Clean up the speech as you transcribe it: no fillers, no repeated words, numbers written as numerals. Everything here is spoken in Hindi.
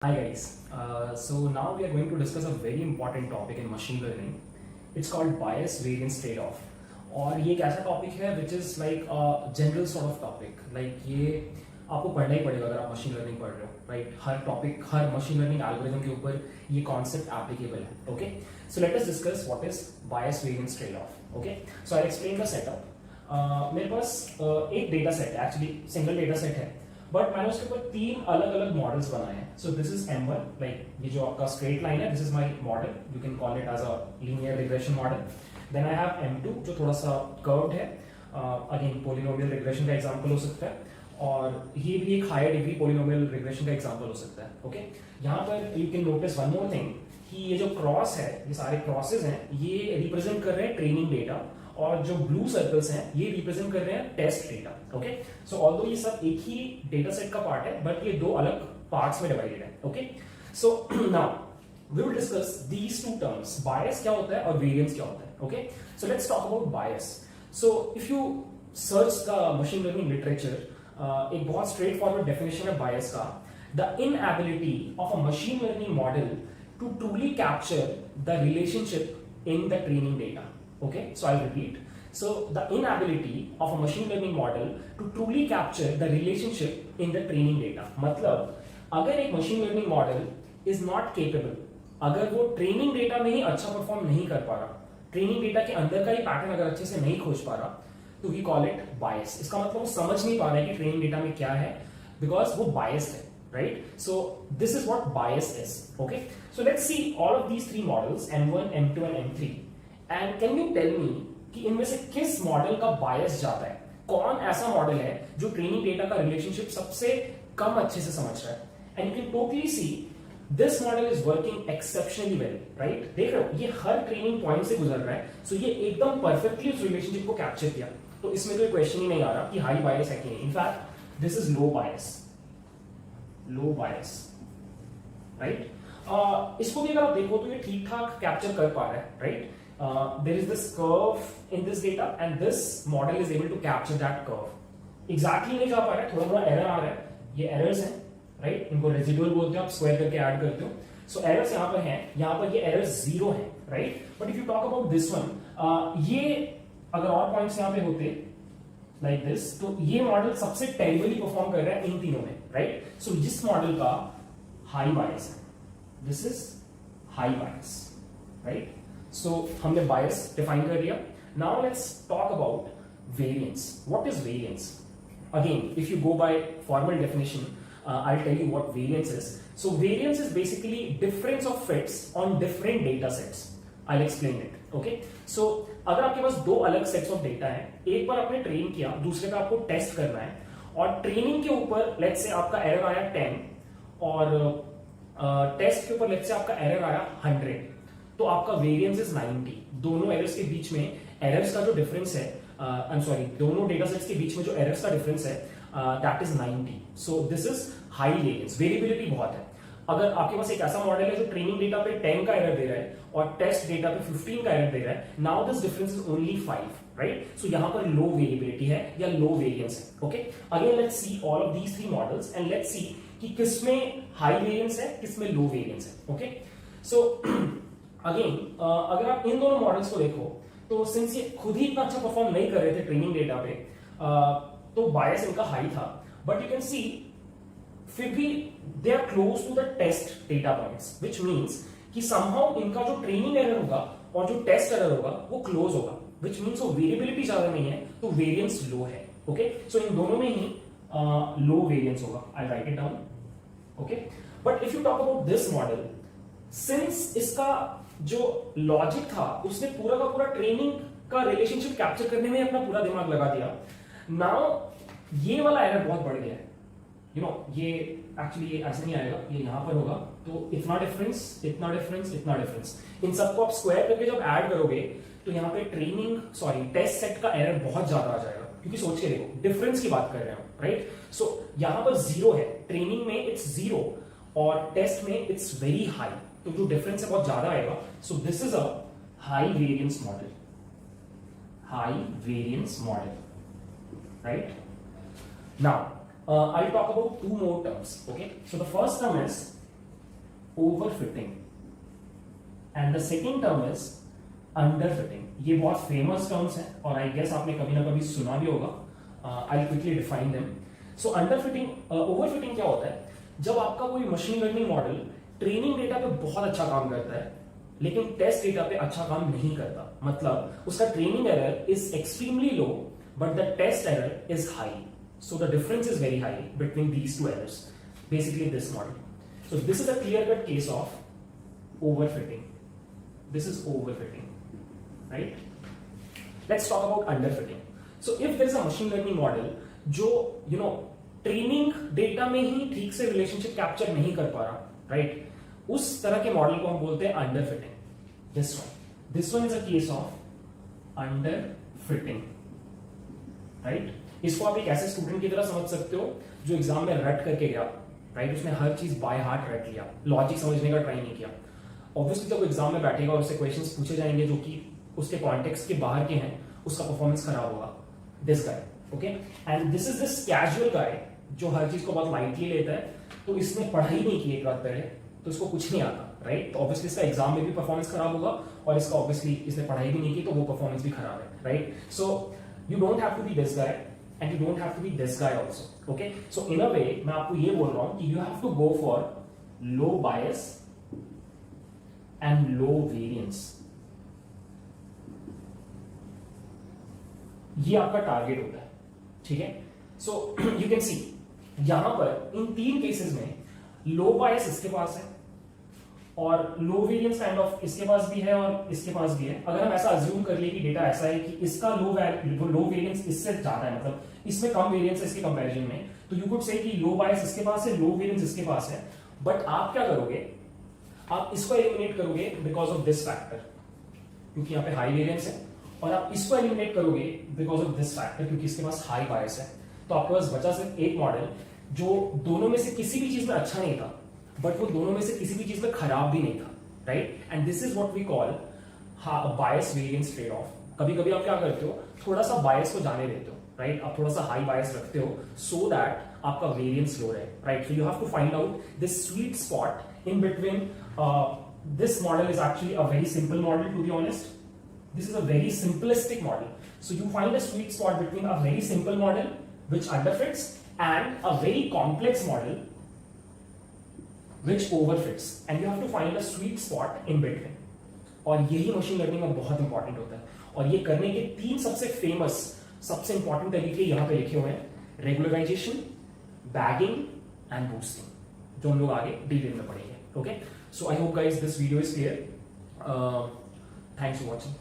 Hi guys, so now we are going to discuss a very important topic in machine learning. It's called bias variance trade-off. और ये एक ऐसा टॉपिक है which is like a general sort of topic. Like ये आपको पढ़ना ही पड़ेगा अगर आप मशीन लर्निंग पढ़ रहे हो, right? हर टॉपिक, हर मशीन लर्निंग एल्गोरिथम के ऊपर ये कॉन्सेप्ट एप्लीकेबल है. Okay? So let us discuss what is bias variance trade-off. Okay? So I'll explain the setup. मेरे पास एक डेटा सेट है, एक्चुअली सिंगल डेटा सेट है, बट मैंने उसके ऊपर तीन अलग अलग मॉडल्स बनाए हैं. सो दिस इज M1, लाइक ये जो आपका स्ट्रेट लाइन है, this is my model. You can call it as a linear regression model. Then I have M2 जो थोड़ा सा कर्व्ड है, अगेन पॉलिनोमियल रिग्रेशन का एग्जांपल हो सकता है, और ये भी एक हायर डिग्री पॉलिनोमियल रिग्रेशन का एग्जांपल हो सकता है. ओके, यहाँ पर you can notice one more thing कि ये जो क्रॉस है, ये सारे क्रॉसेस हैं, ये रिप्रेजेंट कर रहे हैं ट्रेनिंग डेटा, और जो ब्लू सर्कल्स हैं ये रिप्रेजेंट कर रहे हैं test data. Okay, so although ये सब एक ही डेटा सेट का पार्ट है, बट ये दो अलग पार्ट्स में डिवाइडेड है. Okay, so now we will discuss these two terms. Bias क्या होता है और वेरिएंस क्या होता है. Okay, so let's talk about bias. So if you search the machine learning literature, एक बहुत स्ट्रेट फॉरवर्ड डेफिनेशन है बायस का: the inability of a machine learning model to truly capture the relationship in the training data. Okay, so I'll repeat. So the inability of a machine learning model to truly capture the relationship in the training data. मतलब अगर एक machine learning model is not capable, अगर वो ट्रेनिंग डेटा में ही अच्छा परफॉर्म नहीं कर पा रहा, ट्रेनिंग डेटा के अंदर का ही पैटर्न अगर अच्छे से नहीं खोज पा रहा, तो वी कॉल इट बायस. इसका मतलब वो समझ नहीं पा रहा है कि ट्रेनिंग डेटा में क्या है, बिकॉज वो बायस्ड है. Right? So this is what bias is. Okay? So let's see all of these three models, M1, M2 and M3. And can you tell me कि इनमें से किस मॉडल का बायस ज्यादा है? कौन ऐसा मॉडल है जो ट्रेनिंग डेटा का रिलेशनशिप सबसे कम अच्छे से समझ रहा है? And you can totally see this model is working exceptionally well. Right, देख रहे हो ये हर ट्रेनिंग पॉइंट से गुजर रहा है. सो ये एकदम परफेक्टली उस रिलेशनशिप को कैप्चर किया. तो इसमें कोई क्वेश्चन ही नहीं आ रहा कि हाई बायस है कि नहीं. In fact this is low bias. Low bias, right. इसको भी अगर आप देखो तो ये ठीक ठाक कैप्चर कर पा रहा है. Right, there is this curve in this data and this model is able to capture that curve. Exactly नहीं जा पा रहा है, थोड़ा थोड़ा एरर आ रहा है. ये एरर्स हैं, राइट, इनको रेजिडुअल बोलते हो, आप स्क्वायर करके ऐड करते हो. सो एरर्स यहाँ पर हैं, यहाँ पर ये एरर्स जीरो है. Right, but if you talk about this one, ये अगर और पॉइंट्स यहाँ पे होते लाइक दिस, तो ये मॉडल सबसे टेरिबली परफॉर्म कर रहा है इन तीनों में. राइट, सो जिस मॉडल का हाई बायस है, this is high bias. Right, so हमने bias define कर लिया. Now let's talk about variance. What is variance? Again, if you go by formal definition, I'll tell you what variance is. So variance is basically difference of fits on different data sets. I'll explain it. Okay? So अगर आपके पास दो अलग सेट्स ऑफ डेटा हैं, एक पर आपने ट्रेन किया, दूसरे का आपको टेस्ट करना है, और ट्रेनिंग के ऊपर लेट्स से आपका एरर आया 10 और टेस्ट के ऊपर लेट्स से आपका एरर आया 100, तो आपका वेरिएंस इज 90. दोनों एरर्स के बीच में एरर्स का जो डिफरेंस है, आई एम सॉरी, दोनों डेटा सेट्स के बीच में जो एरर्स का डिफरेंस है, that is 90. So this is high variance. Variability बहुत है. अगर आपके पास एक ऐसा मॉडल है जो ट्रेनिंग डेटा पे 10 का एरर दे रहा है और टेस्ट डेटा पे 15 का एरर दे रहा है, now this difference is only 5. Right, so यहां पर लो वेरिएबिलिटी है या लो वेरिएंस है. Okay, again let's see all of these three models and let's see कि किसमें हाई वेरिएंस है, किसमें लो वेरिएंस है. ओके, सो अगेन अगर आप इन दोनों मॉडल्स को देखो, तो सिंस ये खुद ही इतना अच्छा परफॉर्म नहीं कर रहे थे ट्रेनिंग डेटा पे, तो बायस इनका हाई था. बट यू कैन सी फिर भी they are close to the test data points, which means कि समहाउ इनका जो ट्रेनिंग एरर होगा और जो टेस्ट एरर होगा वो क्लोज होगा, विच मींस वो वेरिएबिलिटी ज्यादा नहीं है, तो वेरिएंस लो है. ओके, सो इन दोनों में ही लो वेरिएंस होगा. I write it down. Okay, but if you talk about this model, since इसका जो लॉजिक था उसने पूरा का पूरा ट्रेनिंग का रिलेशनशिप कैप्चर करने में अपना पूरा दिमाग लगा दिया, नाउ ये वाला एरर बहुत बढ़ गया है. यू नो, ये एक्चुअली ये ऐसे नहीं आएगा, ये यहां पर होगा, तो इतना डिफरेंस, इतना डिफरेंस, इतना डिफरेंस, इन सबको आप स्क्वायर करके जब ऐड करोगे तो यहाँ पे टेस्ट सेट का एरर बहुत ज्यादा आ जाएगा. क्योंकि सोच के देखो, डिफरेंस की बात कर रहे हैं, राइट. सो यहां पर जीरो है, ट्रेनिंग में इट्स जीरो और टेस्ट में इट्स वेरी हाई, तो जो डिफरेंस है बहुत ज्यादा आएगा. सो this is a high variance model. High variance model, right. Now I'll talk about two more terms. Okay, so the first term is overfitting and the second term is underfitting. ये बहुत फेमस टर्म्स हैं और आई गेस आपने कभी ना कभी सुना भी होगा. I quickly define them. So underfitting, overfitting क्या होता है? जब आपका कोई machine learning model training data पे बहुत अच्छा काम करता है लेकिन टेस्ट डेटा पे अच्छा काम नहीं करता, मतलब उसका training error is extremely low but the test error is high. So the difference is very high between these two errors, basically this model. So this is a clear cut case of overfitting. This is overfitting, right? Let's talk about underfitting. So if there is a machine learning model जो ट्रेनिंग डेटा में ही ठीक से रिलेशनशिप कैप्चर नहीं कर पा रहा, राइट? उस तरह के मॉडल को हम बोलते हैं underfitting. This one is a case of underfitting, right? इसको आप एक ऐसे स्टूडेंट की तरह समझ सकते हो जो एग्जाम में रट करके गया, राइट? उसने हर चीज बाय हार्ट रट लिया, लॉजिक समझने का ट्राई नहीं किया. ऑब्वियसली जब वो एग्जाम में बैठेगा और उससे क्वेश्चंस पूछे जाएंगे जो कि उसके कॉन्टेक्स्ट के बाहर के हैं, उसका परफॉर्मेंस खराब होगा. This guy, okay? And this is this casual guy जो हर चीज को बहुत लाइटली लेता है. तो इसने पढ़ाई नहीं की एक रात पहले, तो इसको कुछ नहीं आता, राइट? तो ऑब्वियसली इसका एग्जाम में भी परफॉर्मेंस खराब होगा और इसका ऑब्वियसली इसने पढ़ाई भी नहीं की तो वो परफॉर्मेंस भी खराब है, right? So you don't have to be this guy and you don't have to be this guy also, okay? So in a way मैं आपको ये बोल रहा हूं कि you have to go for low bias and low variance. ये आपका टारगेट होता है, ठीक है? सो यू कैन सी यहां पर इन तीन केसेस में लो बायस इसके पास है और लो वेरिएंस काइंड ऑफ इसके पास भी है और इसके पास भी है. अगर हम ऐसा अज्यूम कर ले कि डेटा ऐसा है कि इसका लो वेरिएंस इससे ज्यादा है, मतलब इसमें कम वेरिएंस है इसके कंपैरिजन में, तो यू कुड से कि लो बायस इसके पास है, लो वेरिएंस इसके पास है. बट आप क्या करोगे? आप इसको एलिमिनेट करोगे बिकॉज ऑफ दिस फैक्टर, क्योंकि यहां पे हाई वेरिएंस है, और आप इसको एलिमिनेट करोगे बिकॉज ऑफ दिस फैक्टर, क्योंकि इसके पास हाई बायस है. तो आपके पास बचा सिर्फ एक मॉडल जो दोनों में से किसी भी चीज में अच्छा नहीं था बट वो दोनों में से किसी भी चीज में खराब भी नहीं था, right? And this is what we call bias variance trade off. कभी कभी आप क्या करते हो, थोड़ा सा बायस को जाने देते हो, राइट? आप थोड़ा सा हाई बायस रखते हो सो दैट आपका वेरिएंस लो रहे, right? So you have to find out this sweet spot in between. This model is actually a very simple model, to be honest. This is a very simplistic model. So you find a sweet spot between a very simple model which underfits and a very complex model which overfits, and you have to find a sweet spot in between. और यही मशीन लर्निंग में बहुत इंपॉर्टेंट होता है. और ये करने के तीन सबसे फेमस, सबसे इंपॉर्टेंट तरीके यहाँ पे लिखे हुए हैं: रेगुलराइजेशन, बैगिंग एंड बूस्टिंग, जो हम लोग आगे डिटेल में पढ़ेंगे. Okay, so I hope guys this video is clear. Thanks for watching.